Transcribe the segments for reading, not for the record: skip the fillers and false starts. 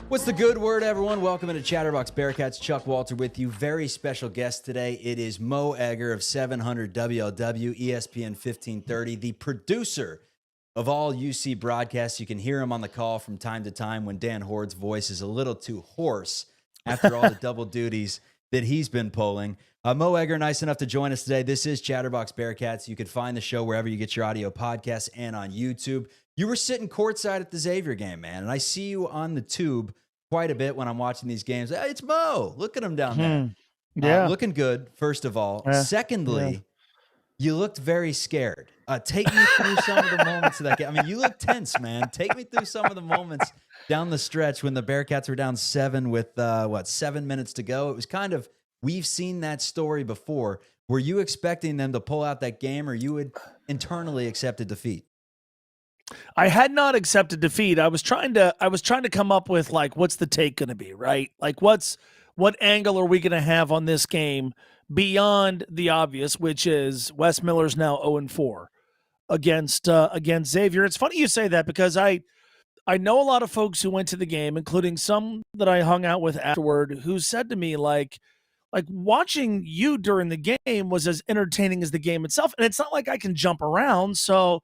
What's the good word, everyone? Welcome into Chatterbox Bearcats. Chuck Walter with you. Very special guest today. It is Mo Egger of 700 WLW, ESPN 1530, the producer of all UC broadcasts. You can hear him on the call from time to time when Dan Hord's voice is a little too hoarse after all the double duties that he's been pulling. Mo Egger, nice enough to join us today. This is Chatterbox Bearcats. You can find the show wherever you get your audio podcasts and on YouTube. You were sitting courtside at the Xavier game, man, and I see you on the tube quite a bit when I'm watching these games. Hey, it's Mo. Look at him down there. Yeah. Looking good, first of all. Secondly, you looked very scared. Take me through some of the moments of that game. I mean, you look tense, man. Take me through some of the moments down the stretch when the Bearcats were down 7 with, 7 minutes to go. It was kind of, we've seen that story before. Were you expecting them to pull out that game, or you would internally accept a defeat? I had not accepted defeat. I was trying to come up with, like, what's the take going to be, right? Like, what angle are we going to have on this game beyond the obvious, which is Wes Miller's now 0-4 against Xavier. It's funny you say that, because I know a lot of folks who went to the game, including some that I hung out with afterward, who said to me, like watching you during the game was as entertaining as the game itself. And it's not like I can jump around. So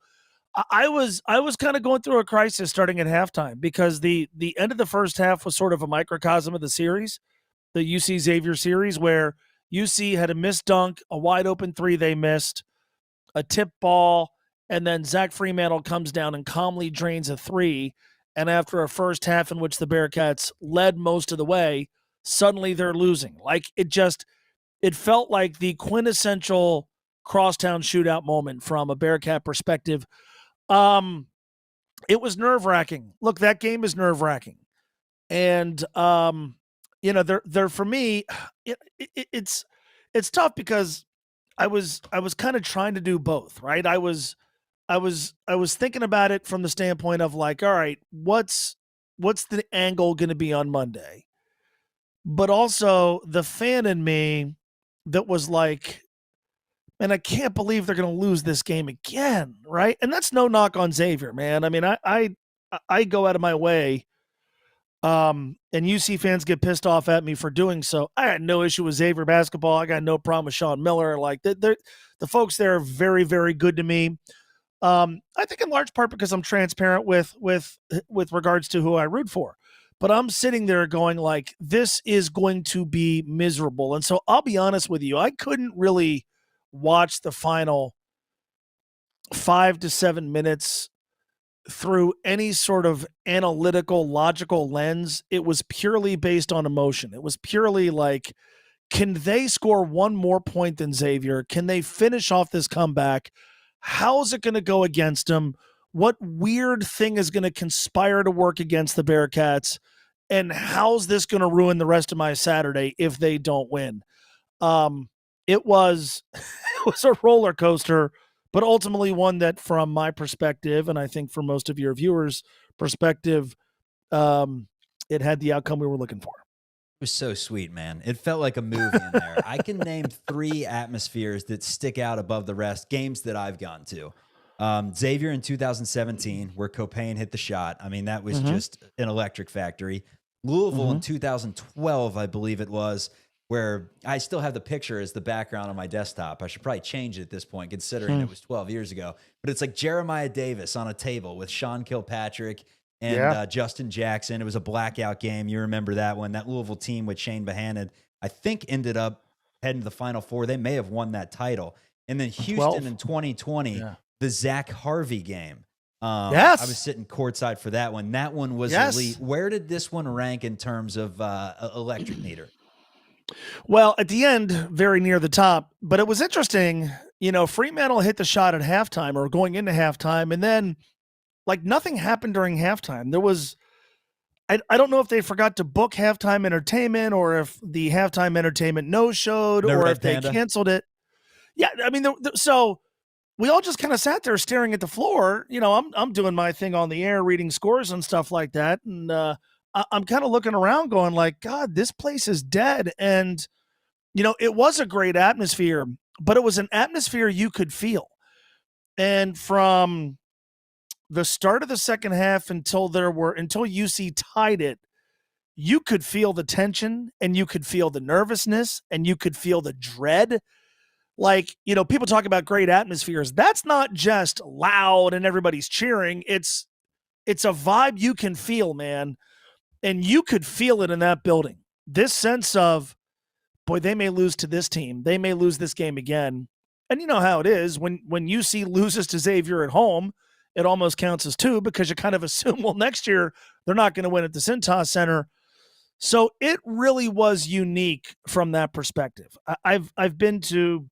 I was kind of going through a crisis starting at halftime, because the end of the first half was sort of a microcosm of the series, the UC Xavier series, where UC had a missed dunk, a wide open three they missed, a tip ball, and then Zach Fremantle comes down and calmly drains a three. And after a first half in which the Bearcats led most of the way, suddenly they're losing. Like, it felt like the quintessential crosstown shootout moment from a Bearcat perspective. It was nerve-wracking. Look, that game is nerve-wracking. And, there for me, it's tough, because I was kind of trying to do both, right? I was thinking about it from the standpoint of, like, all right, what's the angle going to be on Monday? But also the fan in me that was like, and I can't believe they're going to lose this game again, right? And that's no knock on Xavier, man. I mean, I go out of my way, and UC fans get pissed off at me for doing so. I had no issue with Xavier basketball. I got no problem with Sean Miller. Like, the folks there are very, very good to me. I think in large part because I'm transparent with regards to who I root for. But I'm sitting there going, like, this is going to be miserable. And so I'll be honest with you, I couldn't really watch the final 5 to 7 minutes through any sort of analytical, logical lens. It was purely based on emotion. It was purely like, can they score one more point than Xavier? Can they finish off this comeback? How's it going to go against them? What weird thing is going to conspire to work against the Bearcats? And how's this going to ruin the rest of my Saturday if they don't win? It was a roller coaster, but ultimately one that, from my perspective, and I think for most of your viewers' perspective, it had the outcome we were looking for. It was so sweet, man. It felt like a movie in there. I can name 3 atmospheres that stick out above the rest, games that I've gone to. Xavier in 2017, where Copain hit the shot. I mean, that was just an electric factory. Louisville in 2012, I believe it was, where I still have the picture as the background on my desktop. I should probably change it at this point, considering it was 12 years ago. But it's like Jeremiah Davis on a table with Sean Kilpatrick and Justin Jackson. It was a blackout game. You remember that one. That Louisville team with Shane Bohannon, I think, ended up heading to the Final Four. They may have won that title. And then Houston in 2020, the Zach Harvey game. I was sitting courtside for that one. That one was elite. Where did this one rank in terms of electric meter? Well, at the end, very near the top. But it was interesting. Fremantle hit the shot at halftime, or going into halftime, and then, like, nothing happened during halftime. There was, I don't know if they forgot to book halftime entertainment, or if the halftime entertainment no-showed, or if they canceled it. Yeah, I mean, so we all just kind of sat there staring at the floor. I'm doing my thing on the air, reading scores and stuff like that. And I'm kind of looking around going, like, God, this place is dead. And, it was a great atmosphere, but it was an atmosphere you could feel. And from the start of the second half until UC tied it, you could feel the tension and you could feel the nervousness and you could feel the dread. Like, people talk about great atmospheres. That's not just loud and everybody's cheering. It's a vibe you can feel, man. And you could feel it in that building. This sense of, boy, they may lose to this team. They may lose this game again. And you know how it is when UC loses to Xavier at home, it almost counts as 2 because you kind of assume, well, next year they're not going to win at the Cintas Center. So it really was unique from that perspective. I've been to,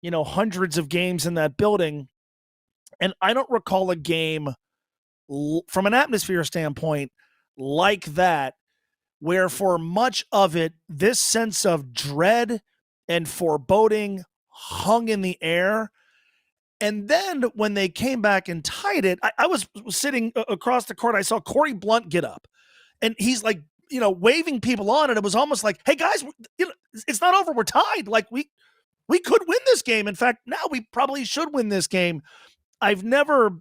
hundreds of games in that building, and I don't recall a game from an atmosphere standpoint like that, where for much of it, this sense of dread and foreboding hung in the air. And then when they came back and tied it, I was sitting across the court. I saw Corey Blunt get up, and he's like, waving people on. And it was almost like, hey, guys, it's not over. We're tied. Like, we could win this game. In fact, now we probably should win this game. I've been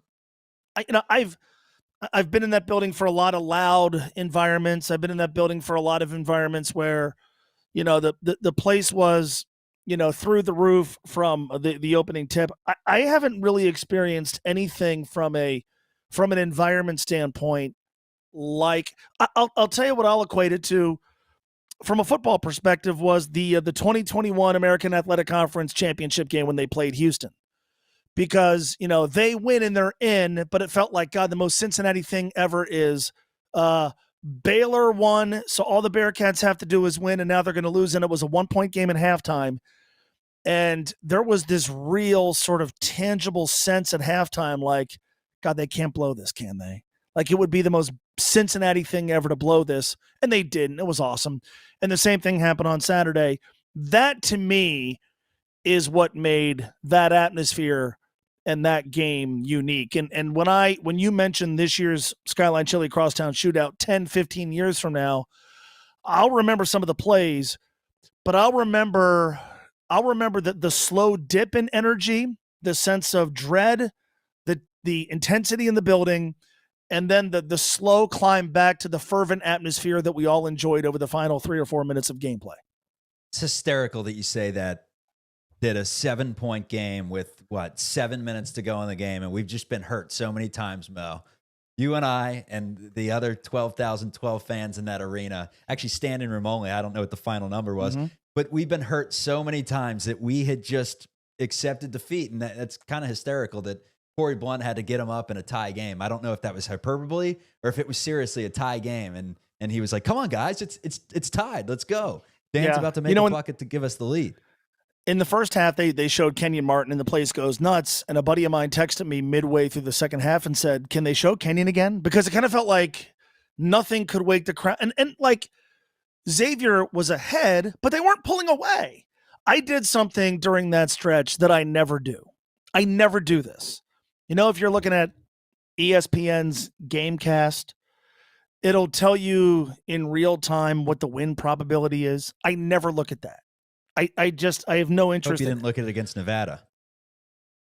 in that building for a lot of loud environments. I've been in that building for a lot of environments where, the place was, through the roof from the opening tip. I haven't really experienced anything from an environment standpoint. Like, I'll tell you what I'll equate it to from a football perspective was the 2021 American Athletic Conference championship game when they played Houston. Because, they win and they're in, but it felt like, God, the most Cincinnati thing ever is Baylor won, so all the Bearcats have to do is win, and now they're going to lose, and it was a 1-point game at halftime. And there was this real sort of tangible sense at halftime, like, God, they can't blow this, can they? Like, it would be the most Cincinnati thing ever to blow this, and they didn't. It was awesome. And the same thing happened on Saturday. That, to me, is what made that atmosphere and that game unique. And when you mentioned this year's Skyline Chili Crosstown Shootout 10, 15 years from now, I'll remember some of the plays, but I'll remember the slow dip in energy, the sense of dread, the intensity in the building, and then the slow climb back to the fervent atmosphere that we all enjoyed over the final 3 or 4 minutes of gameplay. It's hysterical that you say that a 7-point game with 7 minutes to go in the game, and we've just been hurt so many times, Mo. You and I and the other 12,012 fans in that arena, actually standing room only. I don't know what the final number was, but we've been hurt so many times that we had just accepted defeat, and that's kind of hysterical that Corey Blunt had to get him up in a tie game. I don't know if that was hyperbole or if it was seriously a tie game, and he was like, "Come on, guys, it's tied. Let's go." Dan's about to make a bucket to give us the lead. In the first half, they showed Kenyon Martin, and the place goes nuts. And a buddy of mine texted me midway through the second half and said, "Can they show Kenyon again?" Because it kind of felt like nothing could wake the crowd. And like Xavier was ahead, but they weren't pulling away. I did something during that stretch that I never do. I never do this. If you're looking at ESPN's Gamecast, it'll tell you in real time what the win probability is. I never look at that. I have no interest. Hope you didn't look at it against Nevada.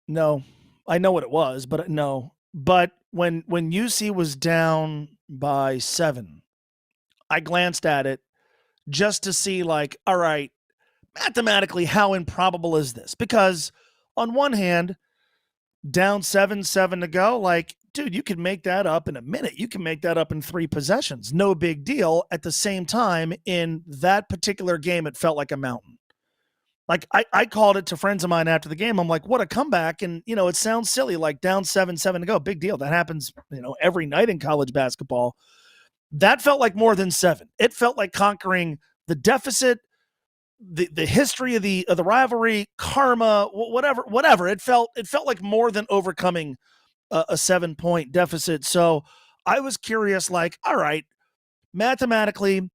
No, I know what it was, but no. But when UC was down by 7, I glanced at it just to see, like, all right, mathematically, how improbable is this? Because on one hand, down 7 to go, like, dude, you can make that up in a minute. You can make that up in 3 possessions. No big deal. At the same time, in that particular game, it felt like a mountain. Like, I called it to friends of mine after the game. I'm like, what a comeback. And, it sounds silly, like down 7 to go. Big deal. That happens, every night in college basketball. That felt like more than 7. It felt like conquering the deficit, the history of the rivalry, karma, whatever. It felt like more than overcoming a 7-point deficit. So I was curious, like, all right, mathematically,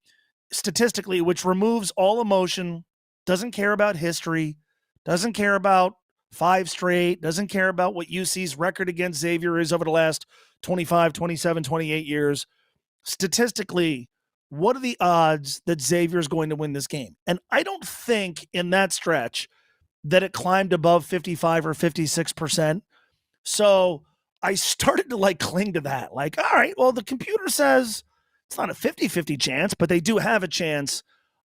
statistically, which removes all emotion, doesn't care about history, doesn't care about 5 straight, doesn't care about what UC's record against Xavier is over the last 25, 27, 28 years. Statistically, what are the odds that Xavier is going to win this game? And I don't think in that stretch that it climbed above 55 or 56%. So I started to cling to that. Like, all right, well, the computer says it's not a 50-50 chance, but they do have a chance.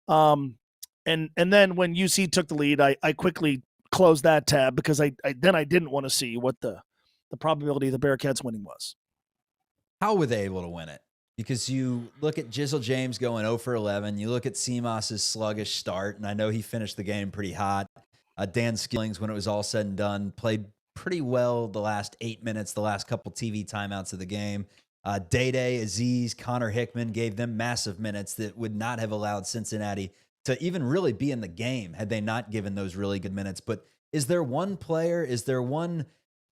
And then when UC took the lead, I quickly closed that tab because I didn't want to see what the probability of the Bearcats winning was. How were they able to win it? Because you look at Jizzle James going 0 for 11. You look at Seamoss's sluggish start, and I know he finished the game pretty hot. Dan Skillings, when it was all said and done, played pretty well the last 8 minutes, the last couple TV timeouts of the game. Day-Day, Aziz, Connor Hickman gave them massive minutes that would not have allowed Cincinnati to even really be in the game had they not given those really good minutes. But is there one player, is there one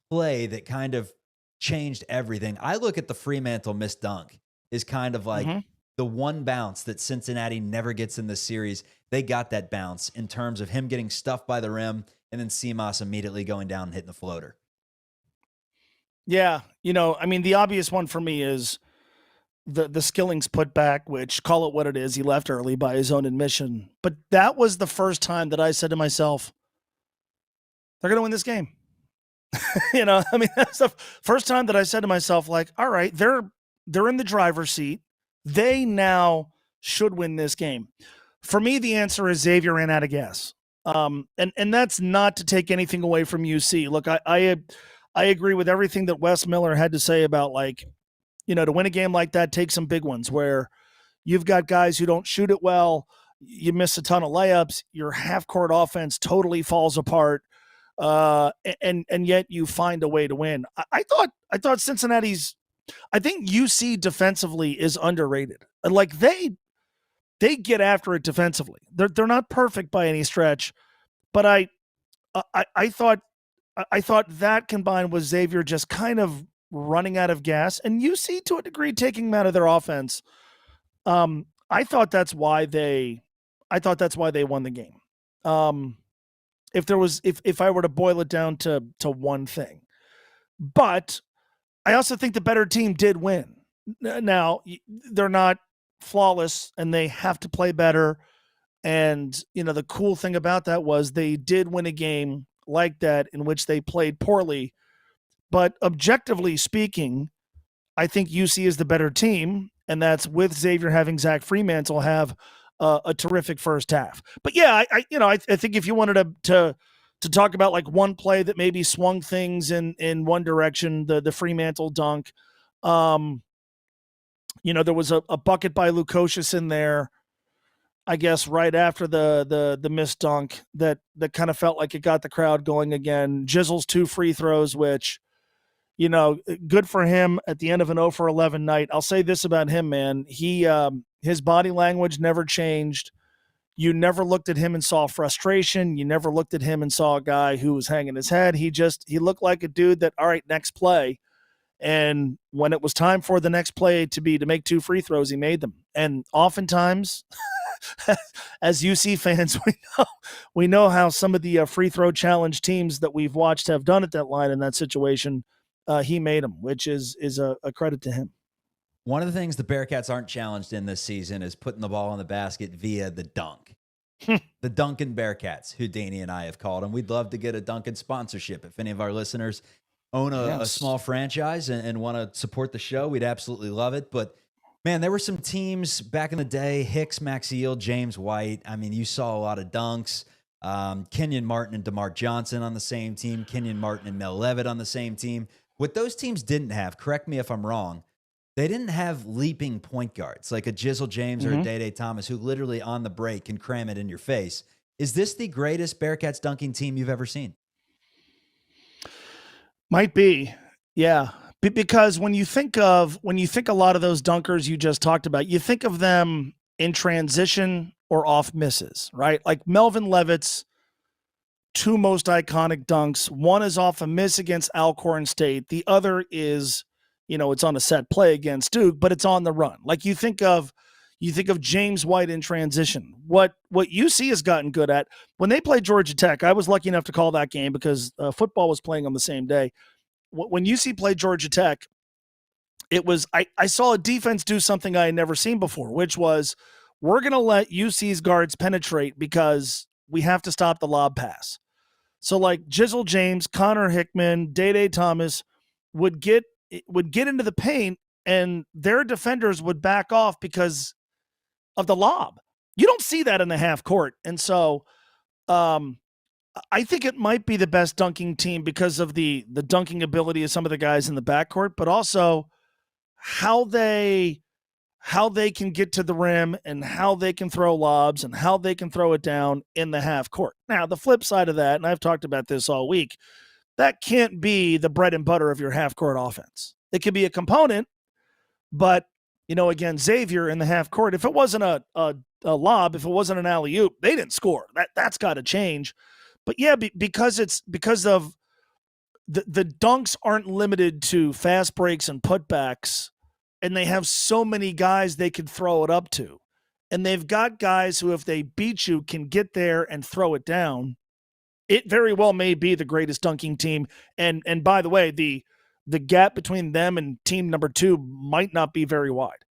play that kind of changed everything? I look at the Fremantle missed dunk is kind of like the one bounce that Cincinnati never gets in this series. They got that bounce in terms of him getting stuffed by the rim and then Seamoss immediately going down and hitting the floater. Yeah, I mean, the obvious one for me is the Skillings putback, which, call it what it is, he left early by his own admission. But that was the first time that I said to myself, they're going to win this game. I mean, that's the first time that I said to myself, like, all right, they're in the driver's seat. They now should win this game. For me, the answer is Xavier ran out of gas. And that's not to take anything away from UC. Look, I agree with everything that Wes Miller had to say about, like, to win a game like that, take some big ones where you've got guys who don't shoot it well. You miss a ton of layups. Your half-court offense totally falls apart. And yet you find a way to win. I thought Cincinnati's, I think UC defensively is underrated. Like they get after it defensively. They're not perfect by any stretch, but I thought that combined with Xavier just kind of running out of gas and UC to a degree taking them out of their offense. I thought that's why they won the game. If I were to boil it down to one thing, but I also think the better team did win. Now they're not flawless and they have to play better. And, the cool thing about that was they did win a game like that in which they played poorly, but objectively speaking, I think UC is the better team. And that's with Xavier having Zach Fremantle have a terrific first half. But yeah, I think if you wanted to talk about like one play that maybe swung things in one direction, the Fremantle dunk, there was a bucket by Lukosius in there, I guess, right after the missed dunk that kind of felt like it got the crowd going again. Jizzle's 2 free throws, which, good for him at the end of an 0 for 11 night. I'll say this about him, man. His body language never changed. You never looked at him and saw frustration. You never looked at him and saw a guy who was hanging his head. He looked like a dude that, all right, next play. And when it was time for the next play to make 2 free throws, he made them. And oftentimes, as UC fans, we know how some of the free throw challenge teams that we've watched have done at that line in that situation. He made them, which is a credit to him. One of the things the Bearcats aren't challenged in this season is putting the ball in the basket via the dunk. The Duncan Bearcats, who Danny and I have called, and we'd love to get a Duncan sponsorship. If any of our listeners own a small franchise and want to support the show, we'd absolutely love it. But man, there were some teams back in the day, Hicks, Maxiel, James White. I mean, you saw a lot of dunks. Kenyon Martin and DeMar Johnson on the same team, Kenyon Martin and Mel Levitt on the same team. What those teams didn't have, correct me if I'm wrong, they didn't have leaping point guards like a Jizzle James or a Day-Day Thomas who literally on the break can cram it in your face. Is this the greatest Bearcats dunking team you've ever seen? Might be. Yeah. Because when you think a lot of those dunkers you just talked about, you think of them in transition or off misses, right? Like Melvin Levitt's 2 most iconic dunks. One is off a miss against Alcorn State. The other is, it's on a set play against Duke, but it's on the run. Like you think of James White in transition. What UC has gotten good at when they play Georgia Tech. I was lucky enough to call that game because football was playing on the same day. When UC played Georgia Tech, it was I saw a defense do something I had never seen before, which was we're going to let UC's guards penetrate because we have to stop the lob pass. So like Jizzle James, Connor Hickman, Day-Day Thomas would get into the paint and their defenders would back off because of the lob. You don't see that in the half court. And so I think it might be the best dunking team because of the dunking ability of some of the guys in the backcourt, but also how they can get to the rim and how they can throw lobs and how they can throw it down in the half court. Now, the flip side of that, and I've talked about this all week, that can't be the bread and butter of your half court offense. It could be a component, but again, Xavier in the half court, if it wasn't a lob, if it wasn't an alley-oop, they didn't score. That's got to change. But yeah, because of the dunks aren't limited to fast breaks and putbacks, and they have so many guys they can throw it up to. And they've got guys who, if they beat you, can get there and throw it down. It very well may be the greatest dunking team. And by the way, the gap between them and team number 2 might not be very wide.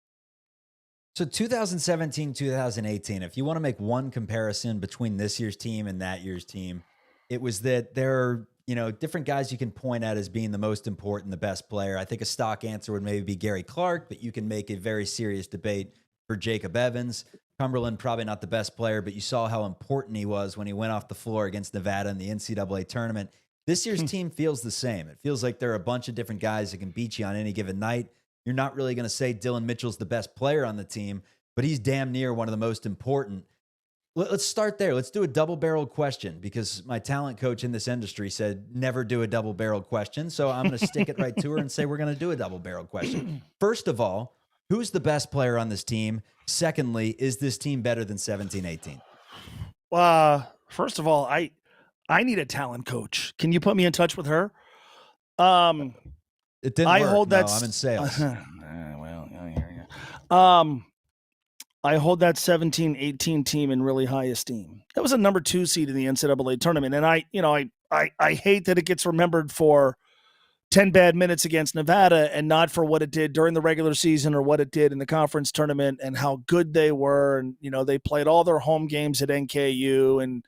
So 2017, 2018, if you want to make one comparison between this year's team and that year's team, it was that there are, different guys you can point at as being the most important, the best player. I think a stock answer would maybe be Gary Clark, but you can make a very serious debate for Jacob Evans. Cumberland, probably not the best player, but you saw how important he was when he went off the floor against Nevada in the NCAA tournament. This year's team feels the same. It feels like there are a bunch of different guys that can beat you on any given night. You're not really going to say Dylan Mitchell's the best player on the team, but he's damn near one of the most important. Let's start there. Let's do a double-barreled question, because my talent coach in this industry said never do a double-barreled question. So I'm going to stick it right to her and say we're going to do a double-barreled question. First of all, who's the best player on this team? Secondly, is this team better than 17-18? First of all, I need a talent coach. Can you put me in touch with her? It didn't work. I'm in sales. Well, I hear you. I hold that 17-18 team in really high esteem. That was a number 2 seed in the NCAA tournament. And I hate that it gets remembered for 10 bad minutes against Nevada and not for what it did during the regular season or what it did in the conference tournament and how good they were. And, they played all their home games at NKU and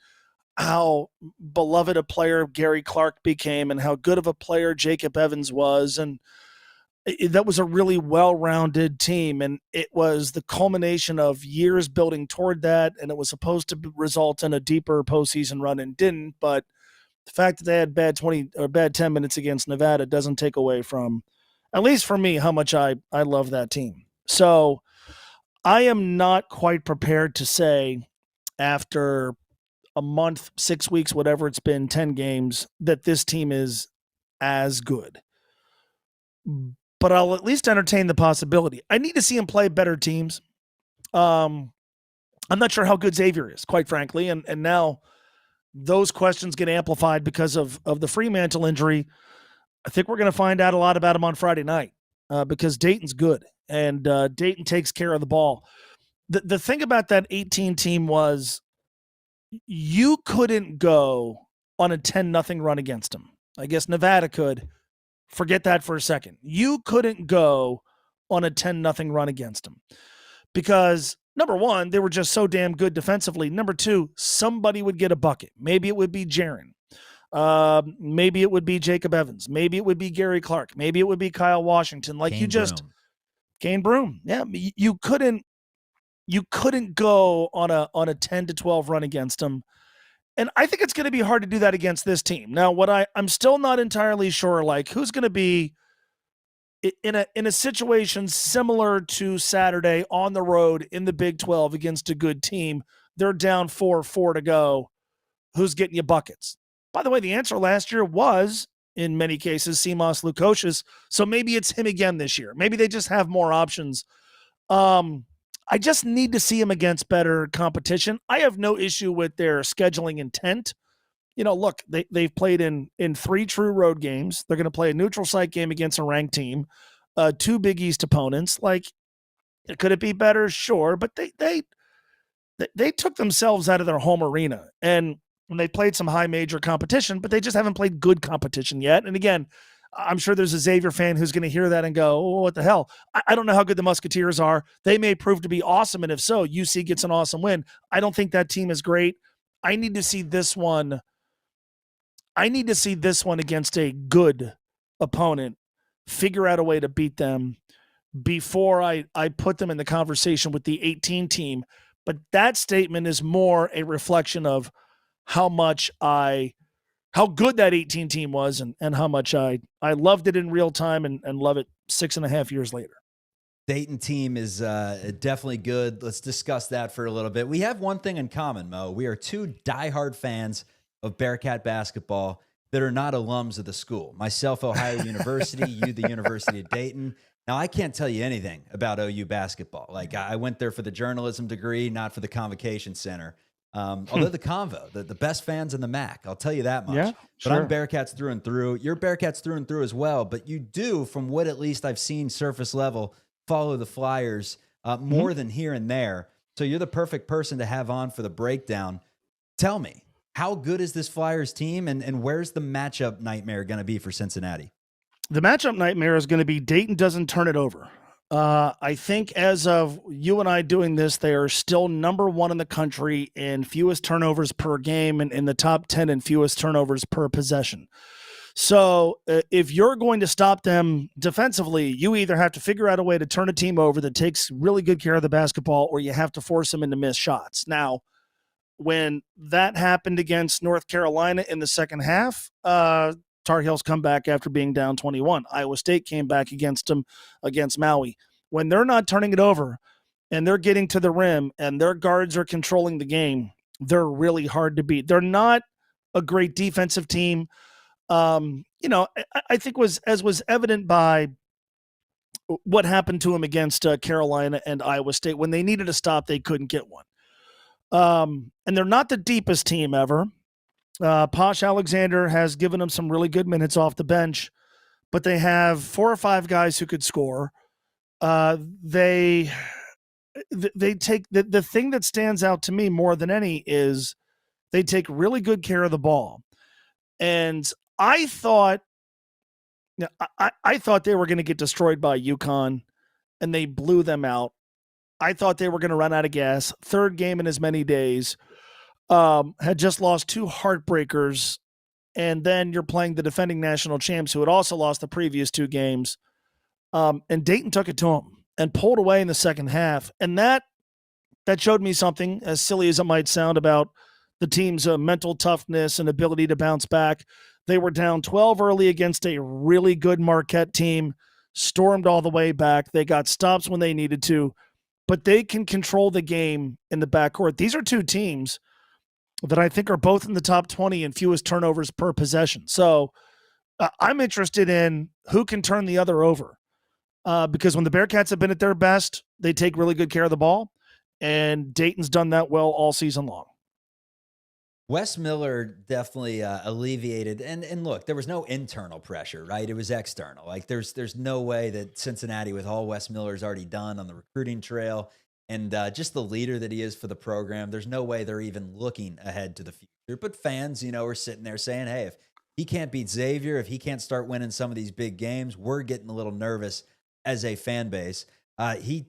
how beloved a player Gary Clark became and how good of a player Jacob Evans was. And that was a really well-rounded team, and it was the culmination of years building toward that, and it was supposed to result in a deeper postseason run and didn't. But the fact that they had bad 10 minutes against Nevada doesn't take away from, at least for me, how much I love that team. So I am not quite prepared to say after a month, 6 weeks, whatever it's been, 10 games, that this team is as good. But I'll at least entertain the possibility. I need to see him play better teams. I'm not sure how good Xavier is, quite frankly. And now those questions get amplified because of the Fremantle injury. I think we're going to find out a lot about him on Friday night because Dayton's good, and Dayton takes care of the ball. The thing about that 18 team was you couldn't go on a 10-0 run against them. I guess Nevada could. Forget that for a second. You couldn't go on a 10-0 run against them because, number one, they were just so damn good defensively. Number two, somebody would get a bucket. Maybe it would be Jaron. Maybe it would be Jacob Evans. Maybe it would be Gary Clark. Maybe it would be Kyle Washington. Kane Broome. Yeah, you couldn't go on a 10-12 run against them. And I think it's going to be hard to do that against this team. Now, I'm still not entirely sure, who's going to be in a situation similar to Saturday on the road in the Big 12 against a good team. They're down 4 to go. Who's getting you buckets? By the way, the answer last year was, in many cases, Simas Lukosius. So maybe it's him again this year. Maybe they just have more options. I just need to see him against better competition. I have no issue with their scheduling intent. Look, they've played in 3 true road games. They're going to play a neutral site game against a ranked team, 2 Big East opponents. Could it be better? Sure, but they took themselves out of their home arena, and when they played some high major competition, but they just haven't played good competition yet. And again, I'm sure there's a Xavier fan who's going to hear that and go, oh, what the hell? I don't know how good the Musketeers are. They may prove to be awesome, and if so, UC gets an awesome win. I don't think that team is great. I need to see this one against a good opponent, figure out a way to beat them. before I put them in the conversation with the 18 team. But that statement is more a reflection of how good that 18 team was and how much I loved it in real time and love it 6.5 years later. Dayton team is definitely good. Let's discuss that for a little bit. We have one thing in common, Mo. We are two diehard fans of Bearcat basketball that are not alums of the school. Myself, Ohio University, you, the University of Dayton. Now, I can't tell you anything about OU basketball. Like, I went there for the journalism degree, not for the Convocation Center. Although the Convo, the best fans in the MAC, I'll tell you that much. Yeah, but sure. I'm Bearcats through and through. You're Bearcats through and through as well. But you do, from what at least I've seen surface level, follow the Flyers more than here and there. So you're the perfect person to have on for the breakdown. Tell me, how good is this Flyers team, and where's the matchup nightmare going to be for Cincinnati? The matchup nightmare is going to be Dayton doesn't turn it over. I think as of you and I doing this, they are still number 1 in the country in fewest turnovers per game and in the top 10 in fewest turnovers per possession. So if you're going to stop them defensively, you either have to figure out a way to turn a team over that takes really good care of the basketball, or you have to force them into missed shots. Now, when that happened against North Carolina in the second half, Tar Heels come back after being down 21. Iowa State came back against them against Maui. When they're not turning it over and they're getting to the rim and their guards are controlling the game, they're really hard to beat. They're not a great defensive team. I think was evident by what happened to them against Carolina and Iowa State. When they needed a stop, they couldn't get one. And they're not the deepest team ever. Posh Alexander has given them some really good minutes off the bench, but they have 4 or 5 guys who could score. They take the thing that stands out to me more than any is they take really good care of the ball. And I thought they were going to get destroyed by UConn, and they blew them out. I thought they were going to run out of gas. 3rd game in as many days. Had just lost 2 heartbreakers, and then you're playing the defending national champs who had also lost the previous 2 games. And Dayton took it to them and pulled away in the second half. And that showed me something, as silly as it might sound, about the team's mental toughness and ability to bounce back. They were down 12 early against a really good Marquette team, stormed all the way back. They got stops when they needed to, but they can control the game in the backcourt. These are 2 teams that I think are both in the top 20 in fewest turnovers per possession. So I'm interested in who can turn the other over, because when the Bearcats have been at their best, they take really good care of the ball, and Dayton's done that well all season long. Wes Miller definitely alleviated, and look, there was no internal pressure, right? It was external. Like there's no way that Cincinnati, with all Wes Miller's already done on the recruiting trail, and just the leader that he is for the program, there's no way they're even looking ahead to the future. But fans, are sitting there saying, hey, if he can't beat Xavier, if he can't start winning some of these big games, we're getting a little nervous as a fan base. He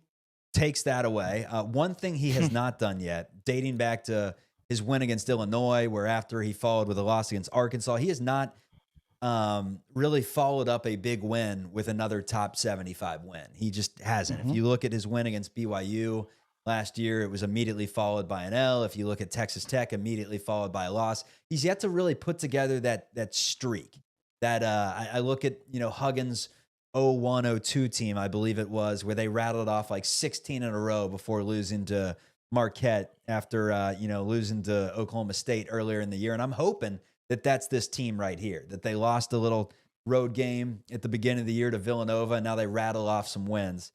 takes that away. One thing he has not done yet, dating back to his win against Illinois, where after he followed with a loss against Arkansas, he has not really followed up a big win with another top 75 win. He just hasn't. If you look at his win against BYU last year, it was immediately followed by an L. If you look at Texas Tech, immediately followed by a loss. He's yet to really put together that streak. That I look at Huggins' 01-02 team, I believe it was, where they rattled off like 16 in a row before losing to Marquette after losing to Oklahoma State earlier in the year. And I'm hoping that that's this team right here, that they lost a little road game at the beginning of the year to Villanova, and now they rattle off some wins.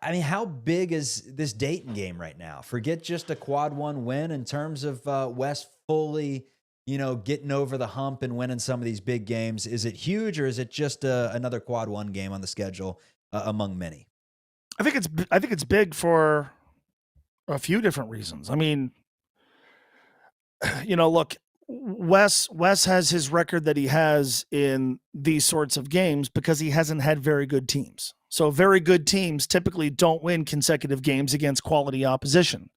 I mean, how big is this Dayton game right now? Forget just a quad 1 win in terms of West fully, getting over the hump and winning some of these big games. Is it huge, or is it just another quad 1 game on the schedule among many? I think it's big for a few different reasons. I mean, look, Wes has his record that he has in these sorts of games because he hasn't had very good teams. So very good teams typically don't win consecutive games against quality opposition.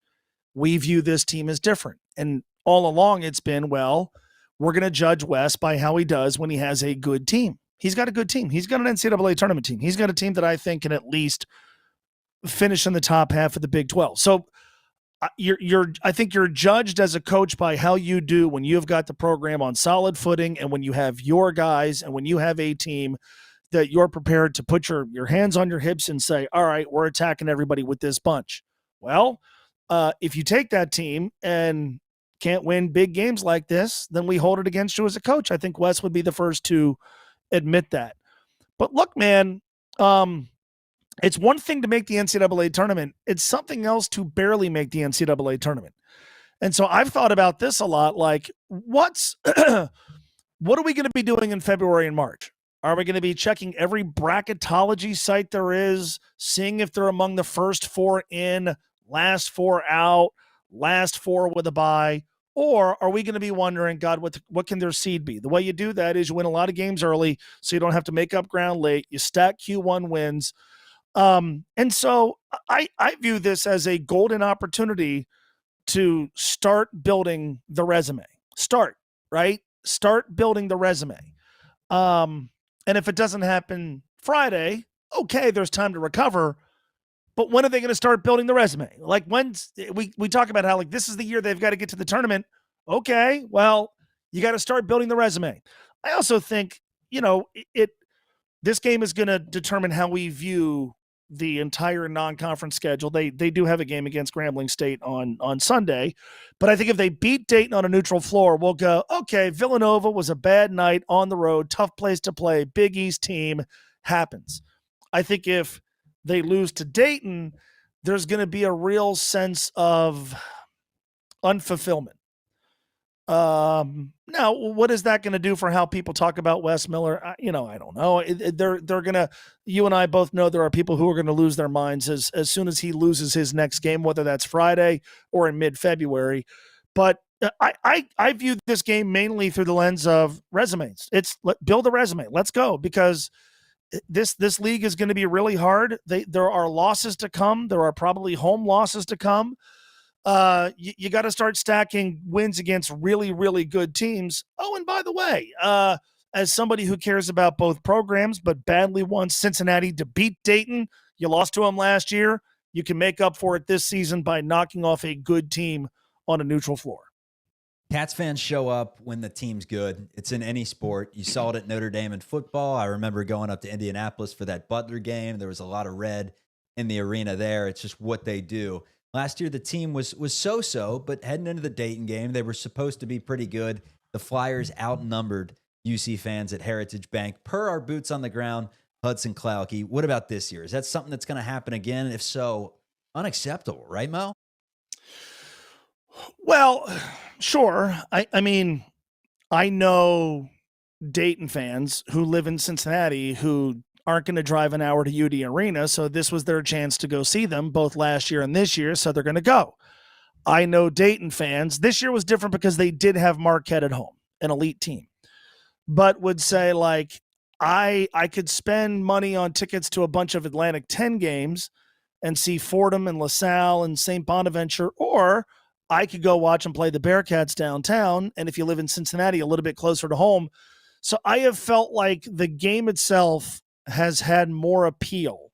We view this team as different. And all along it's been, well, we're going to judge Wes by how he does when he has a good team. He's got a good team. He's got an NCAA tournament team. He's got a team that I think can at least finish in the top half of the Big 12. So I think you're judged as a coach by how you do when you've got the program on solid footing and when you have your guys and when you have a team that you're prepared to put your hands on your hips and say, all right, we're attacking everybody with this bunch. Well, if you take that team and can't win big games like this, then we hold it against you as a coach. I think Wes would be the first to admit that. But look, man, it's one thing to make the NCAA tournament. It's something else to barely make the NCAA tournament. And so I've thought about this a lot, like what are we going to be doing in February and March? Are we going to be checking every bracketology site there is, seeing if they're among the first 4 in, last 4 out, last 4 with a bye? Or are we going to be wondering, God, what can their seed be? The way you do that is you win a lot of games early so you don't have to make up ground late. You stack Q1 wins. And so I view this as a golden opportunity to start building the resume. Start building the resume. And if it doesn't happen Friday, okay, there's time to recover. But when are they going to start building the resume? Like when we talk about how like this is the year they've got to get to the tournament. Okay, well, you got to start building the resume. I also think, this game is going to determine how we view the entire non-conference schedule. They do have a game against Grambling State on Sunday, but I think if they beat Dayton on a neutral floor, we'll go, okay, Villanova was a bad night on the road, tough place to play, Big East team, happens. I think if they lose to Dayton, there's going to be a real sense of unfulfillment. Now, what is that going to do for how people talk about Wes Miller? I don't know. They're going to, you and I both know there are people who are going to lose their minds as soon as he loses his next game, whether that's Friday or in mid-February. But I view this game mainly through the lens of resumes. Build a resume. Let's go, because this league is going to be really hard. There are losses to come. There are probably home losses to come. You got to start stacking wins against really, really good teams. Oh, and by the way, as somebody who cares about both programs but badly wants Cincinnati to beat Dayton, you lost to them last year. You can make up for it this season by knocking off a good team on a neutral floor. Cats fans show up when the team's good. It's in any sport. You saw it at Notre Dame in football. I remember going up to Indianapolis for that Butler game. There was a lot of red in the arena there. It's just what they do. Last year, the team was so-so, but heading into the Dayton game, they were supposed to be pretty good. The Flyers outnumbered UC fans at Heritage Bank. Per our boots on the ground, Hudson Klauke. What about this year? Is that something that's going to happen again? If so, unacceptable, right, Mo? Well, sure. I mean, I know Dayton fans who live in Cincinnati who aren't going to drive an hour to UD Arena, so this was their chance to go see them both last year and this year, so they're going to go. I know Dayton fans. This year was different because they did have Marquette at home, an elite team, but would say, like, I could spend money on tickets to a bunch of Atlantic 10 games and see Fordham and LaSalle and St. Bonaventure, or I could go watch and play the Bearcats downtown, and if you live in Cincinnati, a little bit closer to home. So I have felt like the game itself has had more appeal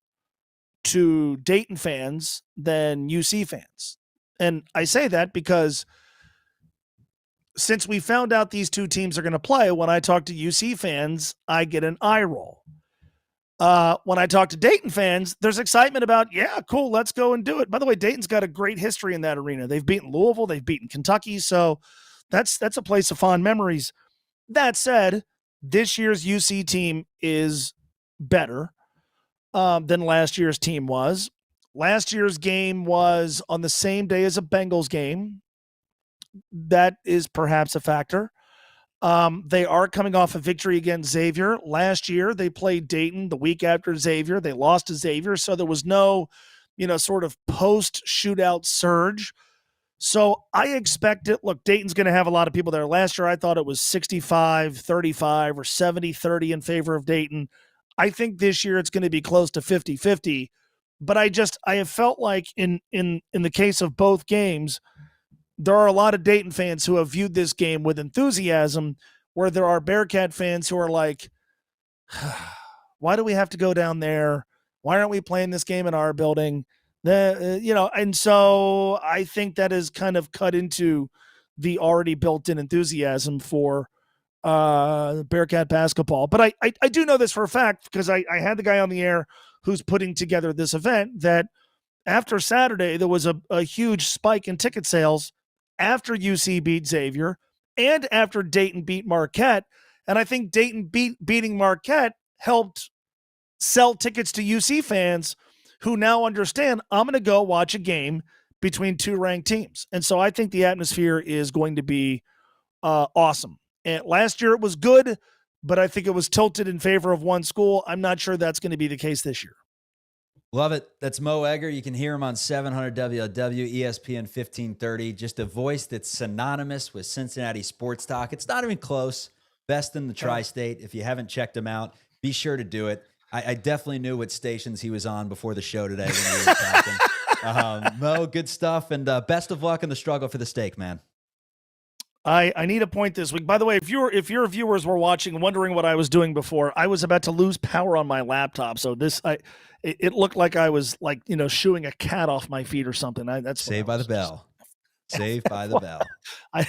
to Dayton fans than UC fans. And I say that because since we found out these two teams are going to play, when I talk to UC fans, I get an eye roll. When I talk to Dayton fans, there's excitement about, yeah, cool, let's go and do it. By the way, Dayton's got a great history in that arena. They've beaten Louisville, they've beaten Kentucky, so that's a place of fond memories. That said, this year's UC team is better than last year's team was. Last year's game was on the same day as a Bengals game. That is perhaps a factor. They are coming off a victory against Xavier. Last year, they played Dayton the week after Xavier. They lost to Xavier, so there was no, sort of post-shootout surge. So I expect it. Look, Dayton's going to have a lot of people there. Last year, I thought it was 65-35 or 70-30 in favor of Dayton. I think this year it's going to be close to 50-50. But I have felt like in the case of both games, there are a lot of Dayton fans who have viewed this game with enthusiasm, where there are Bearcat fans who are like, why do we have to go down there? Why aren't we playing this game in our building? And so I think that is kind of cut into the already built-in enthusiasm for Bearcat basketball. But I do know this for a fact because I had the guy on the air who's putting together this event that after Saturday, there was a huge spike in ticket sales after UC beat Xavier and after Dayton beat Marquette. And I think Dayton beating Marquette helped sell tickets to UC fans who now understand I'm going to go watch a game between two ranked teams. And so I think the atmosphere is going to be awesome. And last year it was good, but I think it was tilted in favor of one school. I'm not sure that's going to be the case this year. Love it. That's Mo Egger. You can hear him on 700 WLW, ESPN 1530. Just a voice that's synonymous with Cincinnati sports talk. It's not even close. Best in the tri-state. If you haven't checked him out, be sure to do it. I definitely knew what stations he was on before the show today when we were talking. Mo, good stuff, and best of luck in the struggle for the steak, man. I need a point this week. By the way, if your viewers were watching, wondering what I was doing before, I was about to lose power on my laptop. So it looked like I was shooing a cat off my feet or something. That's Saved by the bell. Saved by the bell. I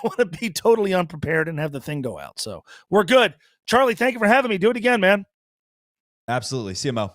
want to be totally unprepared and have the thing go out. So we're good. Charlie, thank you for having me. Do it again, man. Absolutely. See you, Mo.